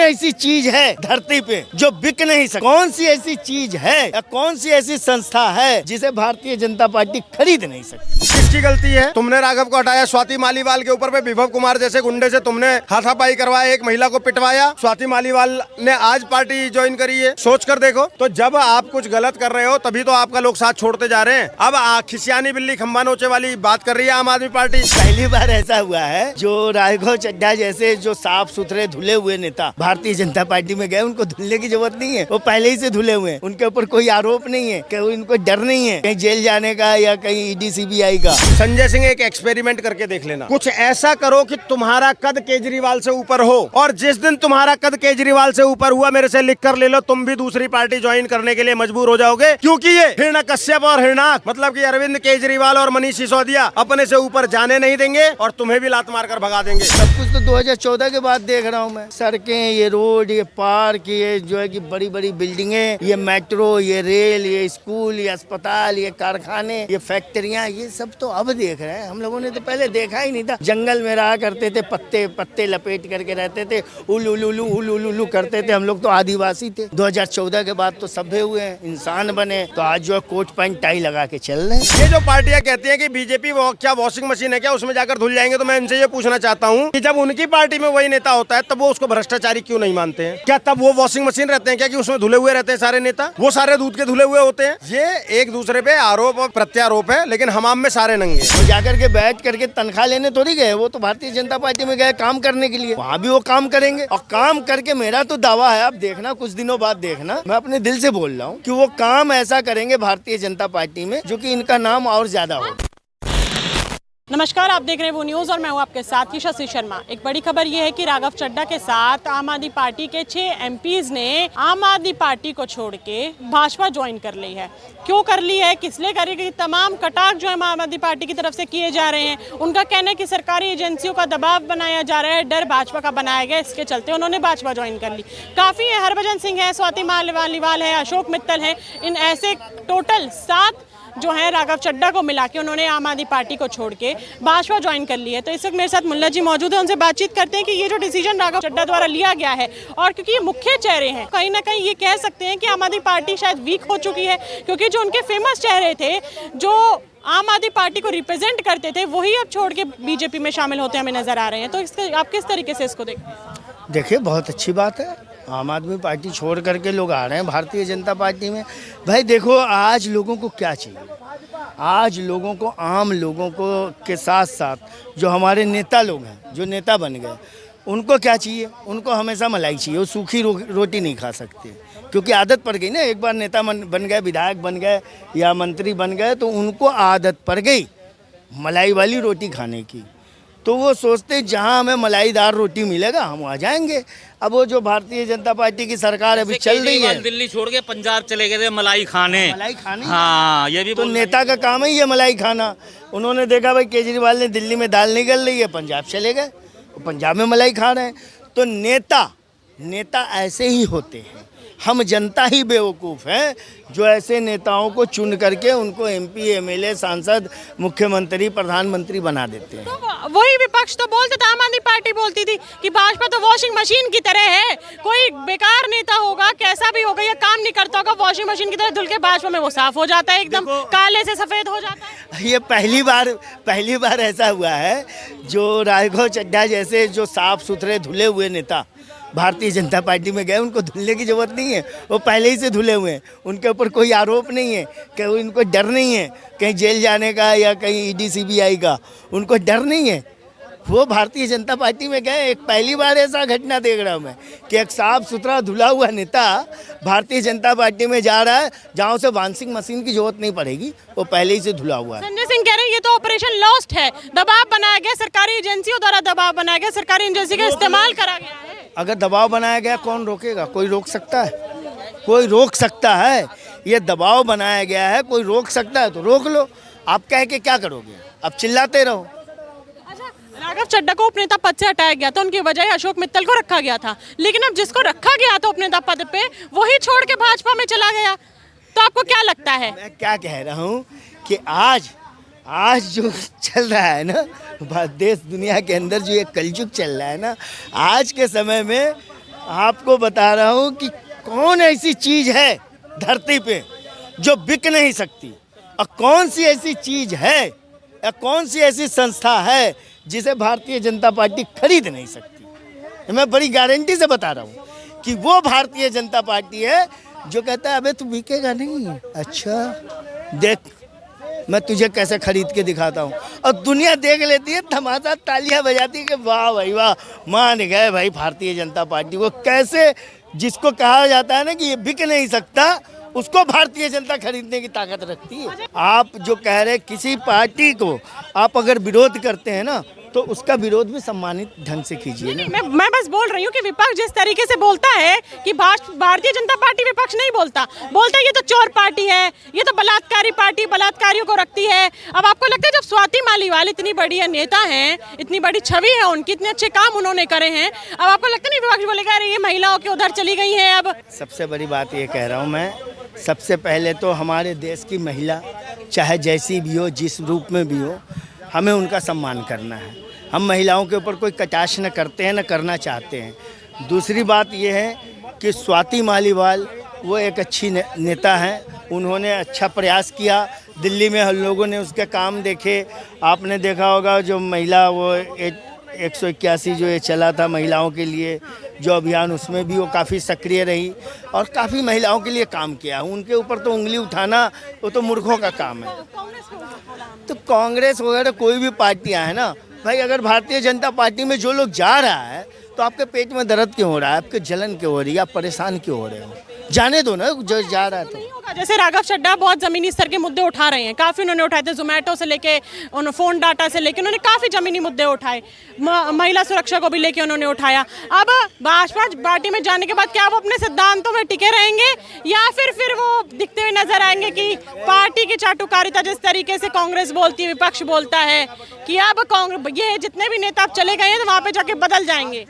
ऐसी चीज है धरती पे जो बिक नहीं सकती? कौन सी ऐसी चीज है या कौन सी ऐसी संस्था है जिसे भारतीय जनता पार्टी खरीद नहीं सकती? किसकी गलती है? तुमने राघव को हटाया, स्वाति मालीवाल के ऊपर पे विभव कुमार जैसे गुंडे से तुमने हाथापाई करवाया, एक महिला को पिटवाया। स्वाति मालीवाल ने आज पार्टी ज्वाइन करी है। सोच कर देखो। तो जब आप कुछ गलत कर रहे हो तभी तो आपका लोग साथ छोड़ते जा रहे हैं। अब खिसियानी बिल्ली खंबा नोचे वाली बात कर रही है आम आदमी पार्टी। पहली बार ऐसा हुआ है जो राघव चड्ढा जैसे जो साफ सुथरे धुले हुए नेता भारतीय जनता पार्टी में गए, उनको धुलने की जरूरत नहीं है, वो पहले ही से धुले हुए हैं। उनके ऊपर कोई आरोप नहीं है, कोई उनको डर नहीं है कहीं जेल जाने का या कहीं ईडी सीबीआई का। संजय सिंह, एक एक्सपेरिमेंट करके देख लेना। कुछ ऐसा करो कि तुम्हारा कद केजरीवाल से ऊपर हो, और जिस दिन तुम्हारा कद केजरीवाल से ऊपर हुआ मेरे से लिख कर ले लो, तुम भी दूसरी पार्टी ज्वाइन करने के लिए मजबूर हो जाओगे। क्योंकि ये हिरण्यकश्यप और हिरणाक मतलब कि अरविंद केजरीवाल और मनीष सिसोदिया अपने से ऊपर जाने नहीं देंगे और तुम्हें भी लात मार कर भगा देंगे। सब कुछ तो 2014 के बाद देख रहा हूँ मैं। सड़कें, ये रोड, ये पार्क, ये जो है कि बड़ी बड़ी बिल्डिंगें, ये मेट्रो, ये रेल, ये स्कूल, ये अस्पताल, ये कारखाने, ये फैक्ट्रियाँ, ये सब तो अब देख रहे हैं। हम लोगों ने तो पहले देखा ही नहीं था। जंगल में रहा करते थे, पत्ते पत्ते लपेट करके रहते थे, उलू करते थे। हम लोग तो आदिवासी थे। 2014 के बाद तो सभ्य हुए हैं, इंसान बने, तो आज जो है कोट पैंट टाई लगा के चल रहे हैं। ये जो पार्टियां कहती हैं कि बीजेपी क्या वॉशिंग मशीन है क्या, उसमें जाकर धुल जाएंगे, तो मैं इनसे ये पूछना चाहता हूँ कि जब उनकी पार्टी में वही नेता होता है तब वो उसको भ्रष्टाचारी क्यों नहीं मानते हैं? क्या तब वो वॉशिंग मशीन रहते हैं क्या कि उसमें धुले हुए रहते हैं सारे नेता? वो सारे दूध के धुले हुए होते हैं। ये एक दूसरे पे आरोप और प्रत्यारोप है, लेकिन हमाम में सारे नंगे। तो जाकर के बैठ करके तनख्वाह लेने थोड़ी गए, वो तो भारतीय जनता पार्टी में गए काम करने के लिए। वहाँ भी वो काम करेंगे और काम करके मेरा तो दावा है, आप देखना कुछ दिनों बाद देखना, मैं अपने दिल से बोल रहा हूँ कि वो काम ऐसा करेंगे भारतीय जनता पार्टी में जो कि इनका नाम और ज्यादा हो। नमस्कार, आप देख रहे हैं वो न्यूज़ और मैं हूं आपके साथ यशस्वी शर्मा। एक बड़ी खबर यह है कि राघव चड्ढा के साथ आम आदमी पार्टी के 6 एमपीज ने आम आदमी पार्टी को छोड़ के भाजपा ज्वाइन कर ली है। क्यों कर ली है, किस लिए करेगी? तमाम कटाक्ष जो है आम आदमी पार्टी की तरफ से किए जा रहे हैं। उनका कहना है कि सरकारी एजेंसियों का दबाव बनाया जा रहा है, डर भाजपा का बनाया गया, इसके चलते उन्होंने भाजपा ज्वाइन कर ली। काफ़ी है, हरभजन सिंह है, स्वाति मालीवाल है, अशोक मित्तल है, इन ऐसे टोटल 7 जो है राघव चड्ढा को मिला के उन्होंने आम आदमी पार्टी को छोड़ के भाजपा ज्वाइन कर ली है। तो इस वक्त मेरे साथ मुल्ला जी मौजूद है, उनसे बातचीत करते हैं कि ये जो डिसीजन राघव चड्ढा द्वारा लिया गया है, और क्योंकि ये मुख्य चेहरे हैं, कहीं ना कहीं ये कह सकते हैं कि आम आदमी पार्टी शायद वीक हो चुकी है, क्योंकि जो उनके फेमस चेहरे थे जो आम आदमी पार्टी को रिप्रेजेंट करते थे, वही अब छोड़ के बीजेपी में शामिल होते हमें नजर आ रहे हैं। तो आप किस तरीके से इसको देखते हैं? देखिए, बहुत अच्छी बात है, आम आदमी पार्टी छोड़ करके लोग आ रहे हैं भारतीय जनता पार्टी में। भाई देखो, आज लोगों को क्या चाहिए? आज लोगों को, आम लोगों को के साथ साथ जो हमारे नेता लोग हैं, जो नेता बन गए, उनको क्या चाहिए? उनको हमेशा मलाई चाहिए। वो सूखी रोटी नहीं खा सकते, क्योंकि आदत पड़ गई ना। एक बार नेता बन गए, विधायक बन गए या मंत्री बन गए, तो उनको आदत पड़ गई मलाई वाली रोटी खाने की। तो वो सोचते जहां हमें मलाईदार रोटी मिलेगा हम आ जाएंगे। अब वो जो भारतीय जनता पार्टी की सरकार अभी चल रही है, दिल्ली छोड़ के पंजाब चले गए थे मलाई खाने। हाँ, ये भी तो नेता का काम है ये मलाई खाना। उन्होंने देखा भाई केजरीवाल ने दिल्ली में दाल निकल रही है, पंजाब चले गए, पंजाब में मलाई खा रहे हैं। तो नेता ऐसे ही होते हैं। हम जनता ही बेवकूफ़ हैं जो ऐसे नेताओं को चुन करके उनको एमपी, एमएलए, सांसद, मुख्यमंत्री, प्रधानमंत्री बना देते हैं। तो वही विपक्ष तो बोलते थे, आम आदमी पार्टी बोलती थी कि भाजपा तो वॉशिंग मशीन की तरह है, कोई बेकार नेता होगा, कैसा भी होगा, या काम नहीं करता होगा, वॉशिंग मशीन की तरह धुल के भाजपा में वो साफ हो जाता है, एकदम काले से सफेद हो जाता है। ये पहली बार ऐसा हुआ है जो राघव चड्ढा जैसे जो साफ सुथरे धुले हुए नेता भारतीय जनता पार्टी में गए, उनको धुलने की जरूरत नहीं है, वो पहले ही से धुले हुए हैं। उनके ऊपर कोई आरोप नहीं है, कहीं उनको डर नहीं है कहीं जेल जाने का या कहीं ईडी सीबीआई का, उनको डर नहीं है। वो भारतीय जनता पार्टी में गए। एक पहली बार ऐसा घटना देख रहा हूँ मैं कि एक साफ सुथरा धुला हुआ नेता भारतीय जनता पार्टी में जा रहा है, जहाँ उसे वॉशिंग मशीन की जरूरत नहीं पड़ेगी, वो पहले ही से धुला हुआ है। संजय सिंह कह रहे हैं ये तो ऑपरेशन लॉस्ट है, दबाव बनाया गया, सरकारी एजेंसियों द्वारा दबाव बनाया गया, सरकारी एजेंसी का इस्तेमाल करा गया है। अगर दबाव बनाया गया, कौन रोकेगा? कोई रोक सकता है? कोई रोक सकता है? ये दबाव बनाया गया है, कोई रोक सकता है तो रोक लो। आप कह के क्या करोगे? अब चिल्लाते रहो। राघव चड्ढा को उपनेता पद से हटाया गया था, उनकी बजाय अशोक मित्तल को रखा गया था, लेकिन अब जिसको रखा गया था उपनेता पद पे, वही छोड़ के भाजपा में चला गया। तो आपको क्या लगता है? मैं क्या कह रहा हूँ कि आज जो चल रहा है ना देश दुनिया के अंदर, जो ये कलयुग चल रहा है ना, आज के समय में आपको बता रहा हूँ कि कौन ऐसी चीज है धरती पे जो बिक नहीं सकती, और कौन सी ऐसी चीज है या कौन सी ऐसी संस्था है जिसे भारतीय जनता पार्टी खरीद नहीं सकती। मैं बड़ी गारंटी से बता रहा हूँ कि वो भारतीय जनता पार्टी है जो कहता है अबे तू बिकेगा नहीं, अच्छा देख मैं तुझे कैसे खरीद के दिखाता हूँ, और दुनिया देख लेती है, धमासा तालियां बजाती है कि वाह भाई वाह, मान गए भाई भारतीय जनता पार्टी को। कैसे जिसको कहा जाता है ना कि ये बिक नहीं सकता, उसको भारतीय जनता खरीदने की ताकत रखती है। आप जो कह रहे किसी पार्टी को आप अगर विरोध करते हैं ना, तो उसका विरोध भी सम्मानित ढंग से कीजिए ना। मैं बस बोल रही हूँ कि विपक्ष जिस तरीके से बोलता है कि भारतीय जनता पार्टी विपक्ष नहीं बोलता ये तो चोर पार्टी है, ये तो बलात्कारी पार्टी, बलात्कारियों को रखती है। अब आपको लगता है जब स्वाति मालीवाल इतनी बड़ी नेता हैं, इतनी बड़ी छवि है उनकी, इतने अच्छे काम उन्होंने करे हैं, अब आपको लगता नहीं विपक्ष बोलेगा अरे ये महिलाओं के उधर चली गई हैं? अब सबसे बड़ी बात ये कह रहा हूँ मैं, सबसे पहले तो हमारे देश की महिला चाहे जैसी भी हो, जिस रूप में भी हो, हमें उनका सम्मान करना है। हम महिलाओं के ऊपर कोई कटाक्ष न करते हैं, न करना चाहते हैं। दूसरी बात यह है कि स्वाति मालीवाल वो एक अच्छी नेता हैं, उन्होंने अच्छा प्रयास किया। दिल्ली में हम लोगों ने उसके काम देखे, आपने देखा होगा जो महिला वो 181 जो ये चला था महिलाओं के लिए जो अभियान, उसमें भी वो काफ़ी सक्रिय रही और काफ़ी महिलाओं के लिए काम किया। उनके ऊपर तो उंगली उठाना वो तो मूर्खों का काम है। तो कांग्रेस वगैरह कोई भी पार्टियां है ना भाई, अगर भारतीय जनता पार्टी में जो लोग जा रहा है तो आपके पेट में दर्द क्यों हो रहा है, आपके जलन क्यों हो रही है, आप परेशान क्यों हो रहे हो? जाने दो ना जो जा रहा है। तो जैसे राघव चड्ढा बहुत जमीनी स्तर के मुद्दे उठा रहे हैं, काफी उन्होंने उठाए थे, जोमेटो से लेके फोन डाटा से लेके उन्होंने काफी जमीनी मुद्दे उठाए, महिला सुरक्षा को भी लेके उन्होंने उठाया। अब भाजपा पार्टी में जाने के बाद क्या वो अपने सिद्धांतों में टिके रहेंगे या फिर वो दिखते हुए नजर आएंगे कि पार्टी की चाटुकारिता जिस तरीके से कांग्रेस बोलती है, विपक्ष बोलता है कि अब ये जितने भी नेता अब चले गए हैं तो वहाँ पे जाके बदल जाएंगे?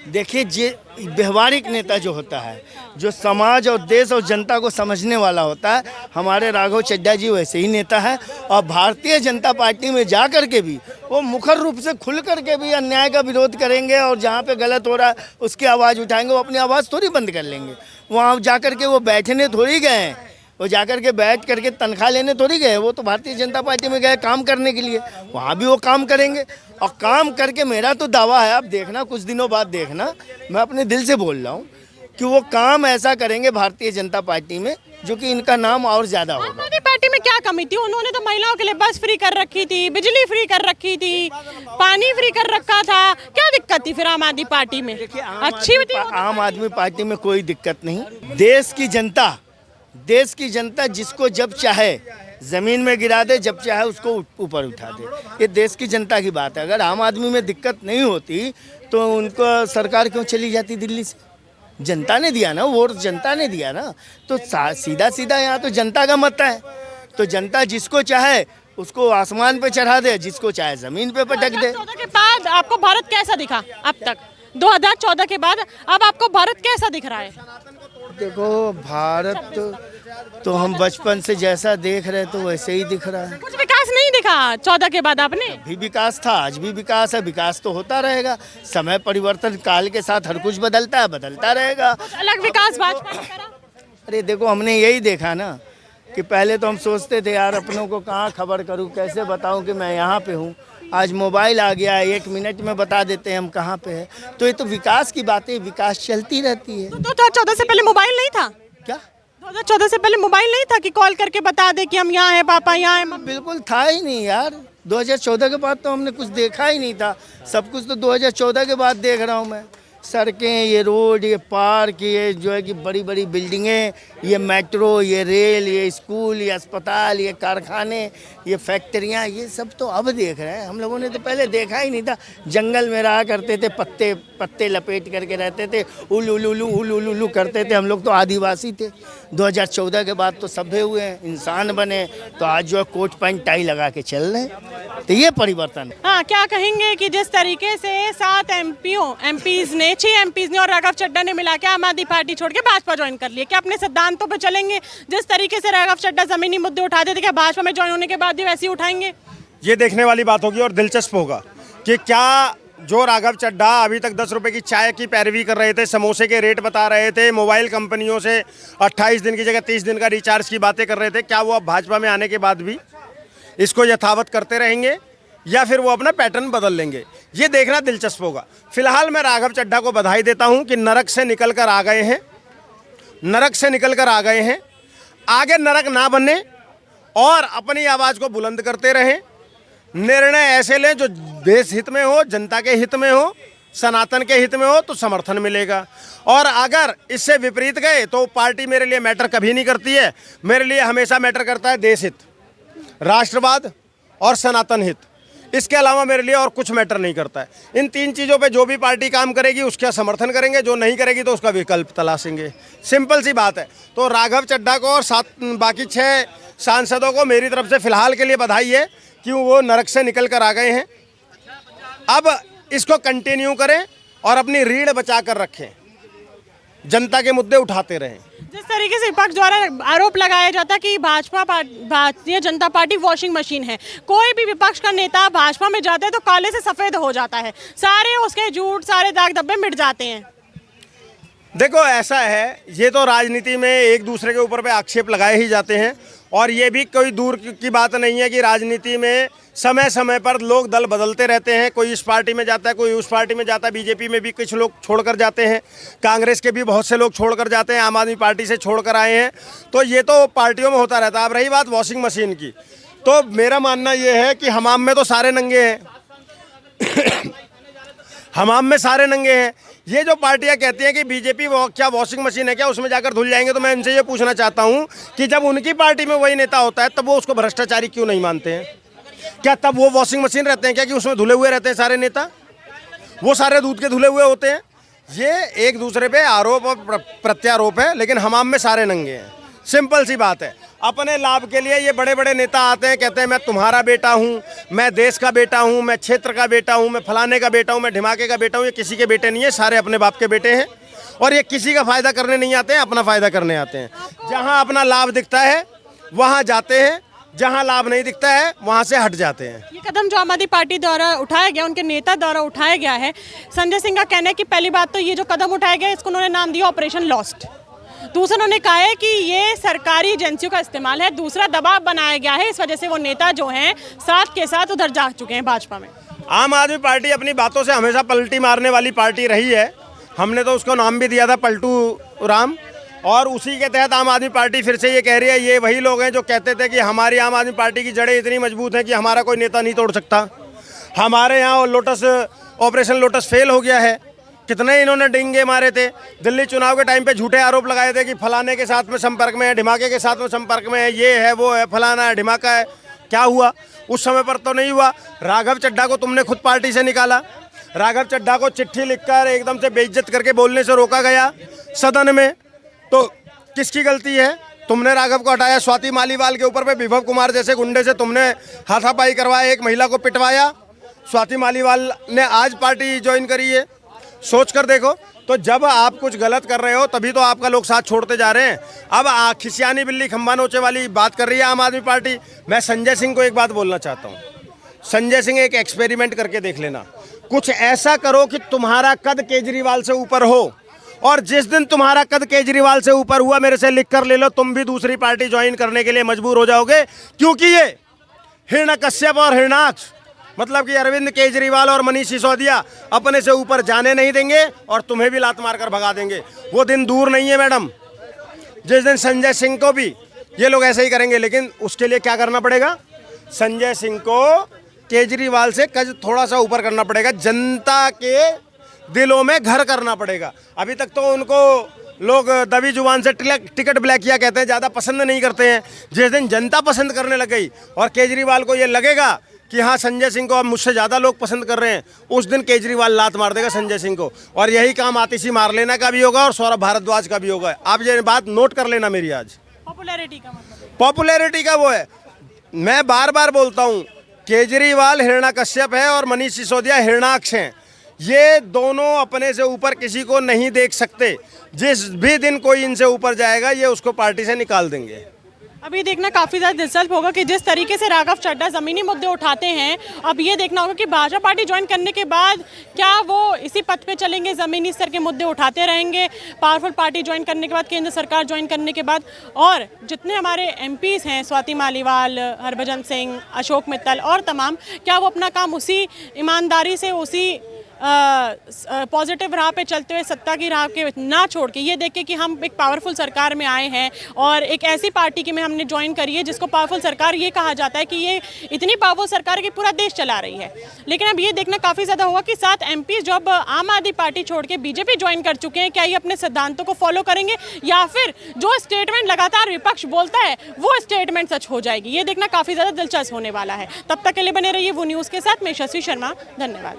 देखिए, जे व्यवहारिक नेता जो होता है, जो समाज और देश और जनता को समझने वाला होता है, हमारे राघव चड्ढा जी वैसे ही नेता है। और भारतीय जनता पार्टी में जा कर के भी वो मुखर रूप से खुल कर के भी अन्याय का विरोध करेंगे, और जहाँ पे गलत हो रहा है उसकी आवाज़ उठाएंगे। वो अपनी आवाज़ थोड़ी बंद कर लेंगे, वहाँ जा कर के वो बैठने थोड़ी गए हैं, वो जाकर के बैठ करके तनख्वाह लेने थोड़ी गए, वो तो भारतीय जनता पार्टी में गए काम करने के लिए, वहाँ भी वो काम करेंगे। और काम करके मेरा तो दावा है, आप देखना कुछ दिनों बाद देखना, मैं अपने दिल से बोल रहा हूँ कि वो काम ऐसा करेंगे भारतीय जनता पार्टी में जो कि इनका नाम और ज़्यादा होगा। आम आदमी पार्टी में क्या कमी थी? उन्होंने तो महिलाओं के लिए बस फ्री कर रखी थी, बिजली फ्री कर रखी थी, पानी फ्री कर रखा था, क्या दिक्कत थी फिर आम आदमी पार्टी में? अच्छी थी। आम आदमी पार्टी में कोई दिक्कत नहीं। देश की जनता जिसको जब चाहे ज़मीन में गिरा दे, जब चाहे उसको ऊपर उठा दे, ये देश की जनता की बात है। अगर आम आदमी में दिक्कत नहीं होती तो उनको सरकार क्यों चली जाती दिल्ली से? जनता ने दिया ना वोट, जनता ने दिया ना, तो सीधा सीधा यहाँ तो जनता का मत है। तो जनता जिसको चाहे उसको आसमान पे चढ़ा दे, जिसको चाहे ज़मीन पे पटक दे। 2014 के बाद आपको भारत कैसा दिखा अब तक? 2014 के बाद अब आपको भारत कैसा दिख रहा है? देखो, भारत तो हम बचपन से जैसा देख रहे तो वैसे ही दिख रहा है। कुछ विकास नहीं दिखा 14 के बाद आपने? भी विकास था, आज भी विकास है, विकास तो होता रहेगा। समय परिवर्तन काल के साथ हर कुछ बदलता है, बदलता रहेगा। कुछ अलग विकास भाजपा ने करा? अरे देखो, हमने यही देखा ना कि पहले तो हम सोचते थे यार अपनों को कहाँ खबर करूँ, कैसे बताऊँ कि मैं यहाँ पे हूँ। आज मोबाइल आ गया है, 1 मिनट में बता देते हैं हम कहाँ पे है। तो ये तो विकास की बातें, विकास चलती रहती है। तो 2014 से पहले मोबाइल नहीं था क्या? 2014 से पहले मोबाइल नहीं था कि कॉल करके बता दे कि हम यहाँ हैं, पापा यहाँ हैं, मम्मी? बिल्कुल था ही नहीं यार। 2014 के बाद तो हमने कुछ देखा ही नहीं था। सब कुछ तो 2014 के बाद देख रहा हूँ मैं। सड़कें, ये रोड, ये पार्क, ये जो है कि बड़ी बड़ी बिल्डिंगें, ये मेट्रो, ये रेल, ये स्कूल, ये अस्पताल, ये कारखाने, ये फैक्ट्रियाँ, ये सब तो अब देख रहे हैं। हम लोगों ने तो पहले देखा ही नहीं था। जंगल में रहा करते थे, पत्ते लपेट करके रहते थे, उलू उलू उलू उलू करते थे। हम लोग तो आदिवासी थे। 2014 के बाद तो सभ्य हुए हैं, इंसान बने, तो आज जो है कोट पैंट टाई लगा के चल रहे हैं। तो ये परिवर्तन है। हाँ, क्या कहेंगे कि जिस तरीके से 7 एमपीज ने, 6 एमपीज ने और राघव चड्ढा ने मिला के आम आदमी पार्टी छोड़ के भाजपा ज्वाइन कर लिया, क्या अपने सिद्धांतों पे चलेंगे? जिस तरीके से राघव चड्ढा जमीनी मुद्दे उठाते थे, क्या भाजपा में ज्वाइन होने के बाद भी वैसे ही उठाएंगे? ये देखने वाली बात होगी और दिलचस्प होगा कि क्या जो राघव चड्ढा अभी तक 10 रुपए की चाय की पैरवी कर रहे थे, समोसे के रेट बता रहे थे, मोबाइल कंपनियों से 28 दिन की जगह 30 दिन का रिचार्ज की बातें कर रहे थे, क्या वो अब भाजपा में आने के बाद भी इसको यथावत करते रहेंगे या फिर वो अपना पैटर्न बदल लेंगे? ये देखना दिलचस्प होगा। फिलहाल मैं राघव चड्ढा को बधाई देता हूं कि नरक से निकल कर आ गए हैं, नरक से निकल कर आ गए हैं। आगे नरक ना बने और अपनी आवाज़ को बुलंद करते रहें। निर्णय ऐसे लें जो देश हित में हो, जनता के हित में हो, सनातन के हित में हो, तो समर्थन मिलेगा। और अगर इससे विपरीत गए तो पार्टी मेरे लिए मैटर कभी नहीं करती है। मेरे लिए हमेशा मैटर करता है देश हित, राष्ट्रवाद और सनातन हित। इसके अलावा मेरे लिए और कुछ मैटर नहीं करता है। इन 3 चीज़ों पे जो भी पार्टी काम करेगी उसका समर्थन करेंगे, जो नहीं करेगी तो उसका विकल्प तलाशेंगे। सिंपल सी बात है। तो राघव चड्ढा को और बाकी 6 सांसदों को मेरी तरफ से फिलहाल के लिए बधाई है कि वो नरक से निकल कर आ गए हैं। अब इसको कंटिन्यू करें और अपनी रीढ़ बचा कर रखें, जनता के मुद्दे उठाते रहें। जिस तरीके से विपक्ष द्वारा आरोप लगाया जाता है कि Bhajpa Bharatiya Janata party washing machine है, कोई भी विपक्ष का नेता भाजपा में जाता है तो काले से सफ़ेद हो जाता है, सारे उसके झूठ, सारे दाग धब्बे मिट जाते हैं। देखो ऐसा है, ये तो राजनीति में एक दूसरे के ऊपर पे आक्षेप लगाए ही जाते हैं और ये भी कोई दूर की बात नहीं है कि राजनीति में समय समय पर लोग दल बदलते रहते हैं। कोई इस पार्टी में जाता है, कोई उस पार्टी में जाता है। बीजेपी में भी कुछ लोग छोड़कर जाते हैं, कांग्रेस के भी बहुत से लोग छोड़कर जाते हैं, आम आदमी पार्टी से छोड़कर आए हैं। तो ये तो पार्टियों में होता रहता है। अब रही बात वॉशिंग मशीन की, तो मेरा मानना ये है कि हमाम में तो सारे नंगे हैं हमाम में सारे नंगे हैं। ये जो पार्टियां कहती हैं कि बीजेपी क्या वॉशिंग मशीन है क्या, उसमें जाकर धुल जाएंगे, तो मैं इनसे ये पूछना चाहता हूं कि जब उनकी पार्टी में वही नेता होता है तब वो उसको भ्रष्टाचारी क्यों नहीं मानते हैं? क्या तब वो वॉशिंग मशीन रहते हैं क्या कि उसमें धुले हुए रहते हैं सारे नेता? वो सारे दूध के धुले हुए होते हैं। ये एक दूसरे पे आरोप और प्रत्यारोप है, लेकिन हमाम में सारे नंगे हैं। सिंपल सी बात है। अपने लाभ के लिए ये बड़े बड़े नेता आते हैं, कहते हैं मैं तुम्हारा बेटा हूँ, मैं देश का बेटा हूँ, मैं क्षेत्र का बेटा हूँ, मैं फलाने का बेटा हूँ, मैं ढिमाके का बेटा हूँ। ये किसी के बेटे नहीं है, सारे अपने बाप के बेटे हैं और ये किसी का फायदा करने नहीं आते हैं, अपना फायदा करने आते हैं। जहाँ अपना लाभ दिखता है वहाँ जाते हैं, जहाँ लाभ नहीं दिखता है वहाँ से हट जाते हैं। ये कदम जो आम आदमी पार्टी द्वारा उठाया गया, उनके नेता द्वारा उठाया गया है, संजय सिंह का कहना है कि पहली बात तो ये जो कदम उठाया गया इसको उन्होंने नाम दिया ऑपरेशन लॉस्ट। दूसरा उन्होंने कहा है कि ये सरकारी एजेंसियों का इस्तेमाल है। दूसरा दबाव बनाया गया है, इस वजह से वो नेता जो हैं साथ के साथ उधर जा चुके हैं भाजपा में। आम आदमी पार्टी अपनी बातों से हमेशा पलटी मारने वाली पार्टी रही है। हमने तो उसको नाम भी दिया था पलटू राम, और उसी के तहत आम आदमी पार्टी फिर से ये कह रही है। ये वही लोग हैं जो कहते थे कि हमारी आम आदमी पार्टी की जड़ें इतनी मजबूत हैं कि हमारा कोई नेता नहीं तोड़ सकता। हमारे यहाँ लोटस ऑपरेशन लोटस फेल हो गया है। कितने इन्होंने डिंगे मारे थे। दिल्ली चुनाव के टाइम पे झूठे आरोप लगाए थे कि फलाने के साथ में संपर्क में है, ढिमाके के साथ में संपर्क में है, ये है वो है, फलाना है, ढिमाका है। क्या हुआ? उस समय पर तो नहीं हुआ। राघव चड्ढा को तुमने खुद पार्टी से निकाला। राघव चड्ढा को चिट्ठी लिखकर एकदम से बेइज्जत करके बोलने से रोका गया सदन में। तो किसकी गलती है? तुमने राघव को हटाया। स्वाति मालीवाल के ऊपर पे विभव कुमार जैसे गुंडे से तुमने हाथापाई करवाया, एक महिला को पिटवाया। स्वाति मालीवाल ने आज पार्टी ज्वाइन करी है। सोच कर देखो। तो जब आप कुछ गलत कर रहे हो तभी तो आपका लोग साथ छोड़ते जा रहे हैं। अब खिसियानी बिल्ली खंबा नोचे वाली बात कर रही है आम आदमी पार्टी। मैं संजय सिंह को एक बात बोलना चाहता हूँ। संजय सिंह, एक एक्सपेरिमेंट करके देख लेना। कुछ ऐसा करो कि तुम्हारा कद केजरीवाल से ऊपर हो, और जिस दिन तुम्हारा कद केजरीवाल से ऊपर हुआ, मेरे से लिख कर ले लो, तुम भी दूसरी पार्टी ज्वाइन करने के लिए मजबूर हो जाओगे। क्योंकि ये हिरण्यकश्यप और हिरणाक्ष, मतलब कि अरविंद केजरीवाल और मनीष सिसोदिया अपने से ऊपर जाने नहीं देंगे और तुम्हें भी लात मारकर भगा देंगे। वो दिन दूर नहीं है मैडम, जिस दिन संजय सिंह को भी ये लोग ऐसे ही करेंगे। लेकिन उसके लिए क्या करना पड़ेगा? संजय सिंह को केजरीवाल से कद थोड़ा सा ऊपर करना पड़ेगा, जनता के दिलों में घर करना पड़ेगा। अभी तक तो उनको लोग दबी जुबान से टिकट ब्लैक किया कहते हैं, ज़्यादा पसंद नहीं करते हैं। जिस दिन जनता पसंद करने लग गई और केजरीवाल को ये लगेगा कि हाँ संजय सिंह को अब मुझसे ज़्यादा लोग पसंद कर रहे हैं, उस दिन केजरीवाल लात मार देगा संजय सिंह को। और यही काम आतिशी मार लेना का भी होगा और सौरभ भारद्वाज का भी होगा। आप ये बात नोट कर लेना मेरी। आज पॉपुलैरिटी का मतलब, पॉपुलैरिटी का वो है। मैं बार बार बोलता हूँ, केजरीवाल हिरण्यकश्यप है और मनीष सिसोदिया हिरणाक्ष हैं। ये दोनों अपने से ऊपर किसी को नहीं देख सकते। जिस भी दिन कोई इनसे ऊपर जाएगा ये उसको पार्टी से निकाल देंगे। अभी देखना काफ़ी ज़्यादा दिलचस्प होगा कि जिस तरीके से राघव चड्ढा ज़मीनी मुद्दे उठाते हैं, अब ये देखना होगा कि भाजपा पार्टी ज्वाइन करने के बाद क्या वो इसी पथ पे चलेंगे, ज़मीनी स्तर के मुद्दे उठाते रहेंगे, पावरफुल पार्टी ज्वाइन करने के बाद, केंद्र सरकार ज्वाइन करने के बाद, और जितने हमारे एमपीज़ हैं, स्वाति मालीवाल, हरभजन सिंह, अशोक मित्तल और तमाम, क्या वो अपना काम उसी ईमानदारी से, उसी पॉजिटिव राह पे चलते हुए सत्ता की राह के ना छोड़ के, ये देख के कि हम एक पावरफुल सरकार में आए हैं और एक ऐसी पार्टी की में हमने ज्वाइन करी है जिसको पावरफुल सरकार ये कहा जाता है कि ये इतनी पावरफुल सरकार है कि पूरा देश चला रही है। लेकिन अब ये देखना काफ़ी ज़्यादा होगा कि 7 एमपी जो अब आम आदमी पार्टी छोड़ के बीजेपी ज्वाइन कर चुके हैं, क्या ये अपने सिद्धांतों को फॉलो करेंगे या फिर जो स्टेटमेंट लगातार विपक्ष बोलता है वो स्टेटमेंट सच हो जाएगी। ये देखना काफ़ी ज़्यादा दिलचस्प होने वाला है। तब तक के लिए बने रहिए वो न्यूज़ के साथ। मैं यशस्वी शर्मा, धन्यवाद।